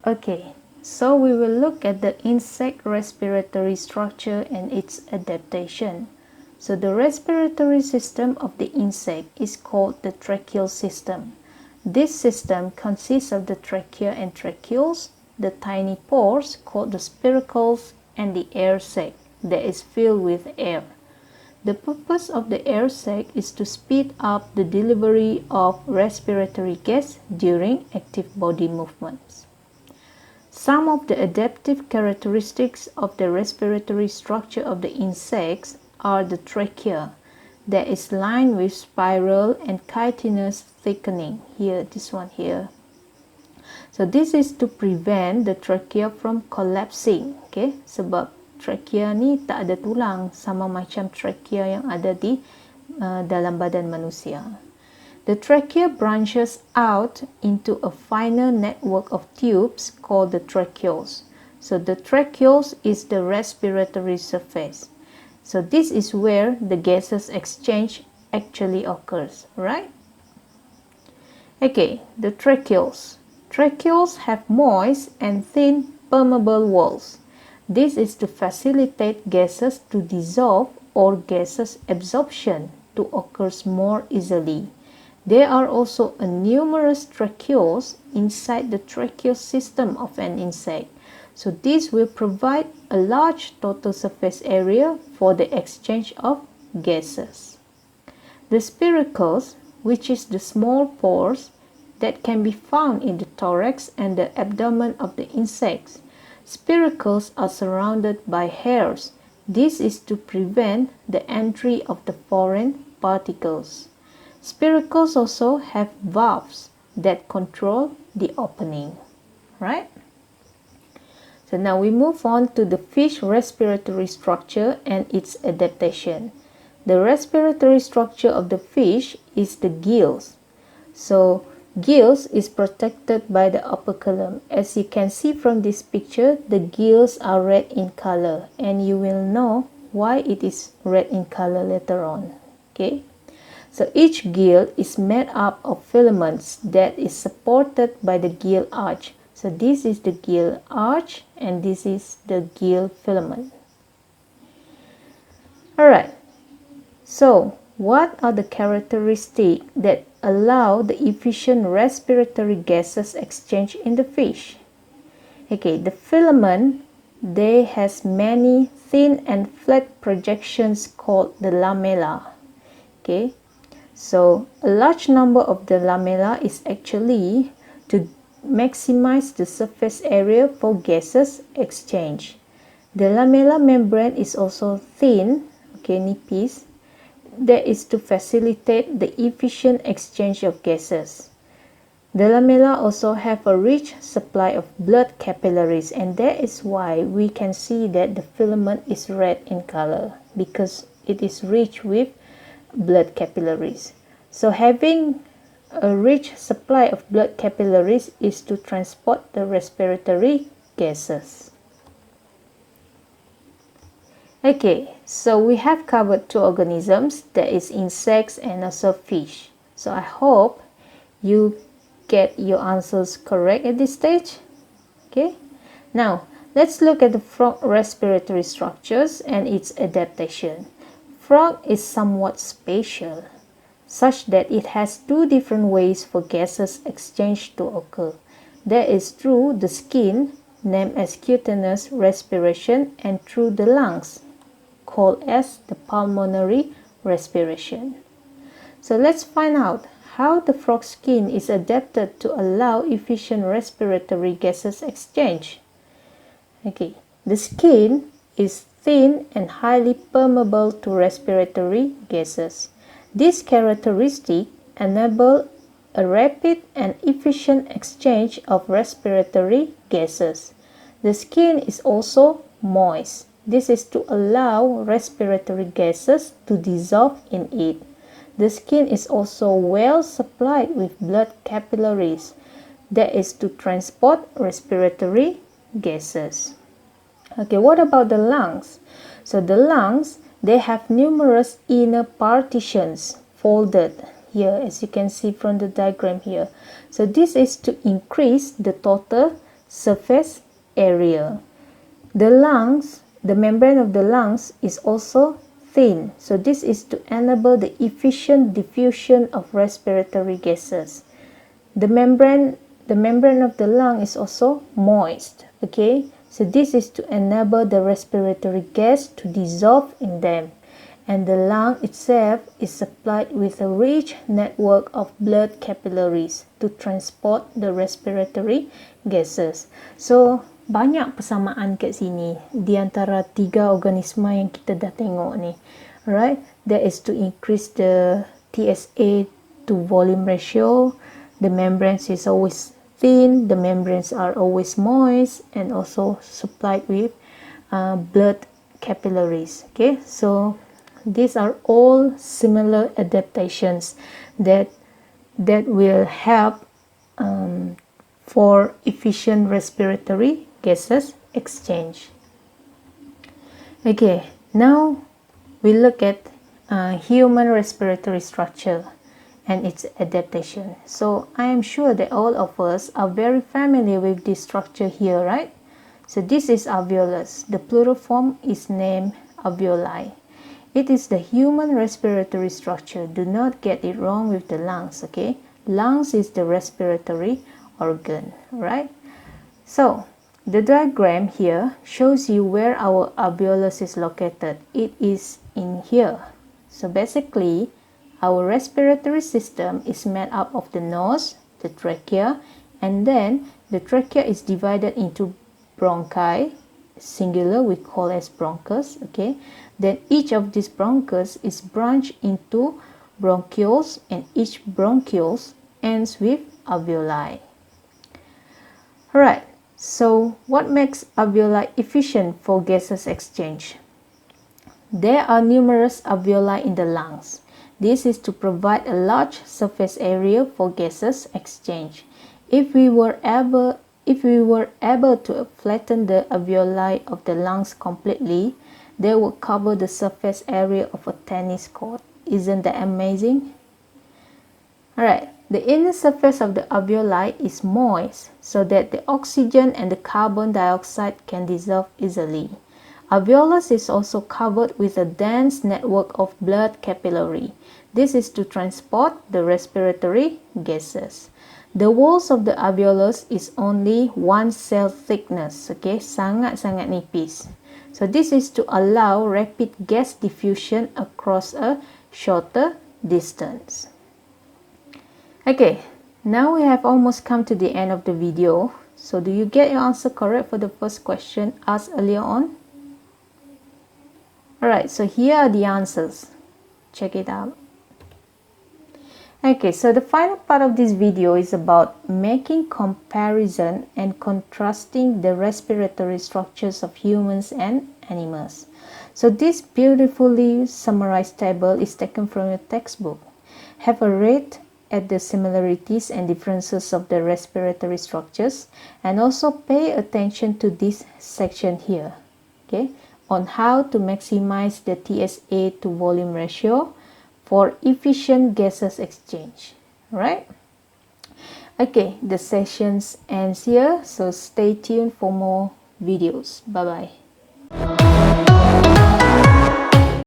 Okay, so we will look at the insect respiratory structure and its adaptation. So the respiratory system of the insect is called the tracheal system. This system consists of the trachea and tracheoles, the tiny pores called the spiracles, and the air sac that is filled with air. The purpose of the air sac is to speed up the delivery of respiratory gas during active body movements. Some of the adaptive characteristics of the respiratory structure of the insects are the trachea that is lined with spiral and chitinous thickening. Here, this one here. So this is to prevent the trachea from collapsing. Okay, sebab trachea ni tak ada tulang sama macam trachea yang ada di dalam badan manusia. The trachea branches out into a finer network of tubes called the tracheoles. So the tracheoles is the respiratory surface. So this is where the gases exchange actually occurs, right? Okay, the tracheoles. Tracheoles have moist and thin permeable walls. This is to facilitate gases to dissolve or gases absorption to occur more easily. There are also numerous tracheoles inside the tracheal system of an insect. So this will provide a large total surface area for the exchange of gases. The spiracles, which is the small pores that can be found in the thorax and the abdomen of the insects. Spiracles are surrounded by hairs. This is to prevent the entry of the foreign particles. Spiracles also have valves that control the opening, right? So now we move on to the fish respiratory structure and its adaptation. The respiratory structure of the fish is the gills. So gills is protected by the operculum. As you can see from this picture, the gills are red in color, and you will know why it is red in color later on. Okay. So each gill is made up of filaments that is supported by the gill arch. So this is the gill arch and this is the gill filament. Alright, so what are the characteristics that allow the efficient respiratory gases exchange in the fish? Okay, the filament, they has many thin and flat projections called the lamella. Okay. So a large number of the lamella is actually to maximize the surface area for gases exchange. The lamella membrane is also thin, okay, nipis, that is to facilitate the efficient exchange of gases. The lamella also have a rich supply of blood capillaries, and that is why we can see that the filament is red in color, because it is rich with blood capillaries. So having a rich supply of blood capillaries is to transport the respiratory gases. Okay, so we have covered two organisms, that is insects and also fish. So I hope you get your answers correct at this stage. Okay, now let's look at the frog respiratory structures and its adaptation. Frog is somewhat special, such that it has two different ways for gases exchange to occur. That is through the skin, named as cutaneous respiration, and through the lungs, called as the pulmonary respiration. So let's find out how the frog skin is adapted to allow efficient respiratory gases exchange. Okay, the skin is thin and highly permeable to respiratory gases. This characteristic enables a rapid and efficient exchange of respiratory gases. The skin is also moist. This is to allow respiratory gases to dissolve in it. The skin is also well supplied with blood capillaries, that is to transport respiratory gases. Okay, what about the lungs? So the lungs, they have numerous inner partitions folded here, as you can see from the diagram here. So this is to increase the total surface area. The lungs, the membrane of the lungs is also thin. So this is to enable the efficient diffusion of respiratory gases. The membrane of the lung is also moist. Okay, so this is to enable the respiratory gas to dissolve in them. And the lung itself is supplied with a rich network of blood capillaries to transport the respiratory gases. So, banyak persamaan kat sini di antara tiga organisma yang kita dah tengok ni. Alright, that is to increase the TSA to volume ratio. The membranes is always thin, the membranes are always moist, and also supplied with blood capillaries. Okay, so these are all similar adaptations that will help for efficient respiratory gases exchange. Okay, now we look at human respiratory structure and its adaptation. So I am sure that all of us are very familiar with this structure here, right? So this is alveolus. The plural form is named alveoli. It is the human respiratory structure. Do not get it wrong with the lungs, okay? Lungs is the respiratory organ, right? So the diagram here shows you where our alveolus is located. It is in here. So basically, our respiratory system is made up of the nose, the trachea, and then the trachea is divided into bronchi, singular we call as bronchus, okay? Then each of these bronchus is branched into bronchioles, and each bronchioles ends with alveoli. Alright, so what makes alveoli efficient for gases exchange? There are numerous alveoli in the lungs. This is to provide a large surface area for gases exchange. If we were able to flatten the alveoli of the lungs completely, they would cover the surface area of a tennis court. Isn't that amazing? Alright, the inner surface of the alveoli is moist so that the oxygen and the carbon dioxide can dissolve easily. Alveolus is also covered with a dense network of blood capillary. This is to transport the respiratory gases. The walls of the alveolus is only 1 cell thickness, okay, sangat-sangat nipis. So this is to allow rapid gas diffusion across a shorter distance. Okay, now we have almost come to the end of the video. So do you get your answer correct for the first question asked earlier on? Alright, so here are the answers. Check it out. Okay, so the final part of this video is about making comparison and contrasting the respiratory structures of humans and animals. So this beautifully summarized table is taken from your textbook. Have a read at the similarities and differences of the respiratory structures, and also pay attention to this section here, okay, on how to maximize the TSA to volume ratio for efficient gases exchange. Right? Okay, the sessions ends here, so stay tuned for more videos. Bye bye.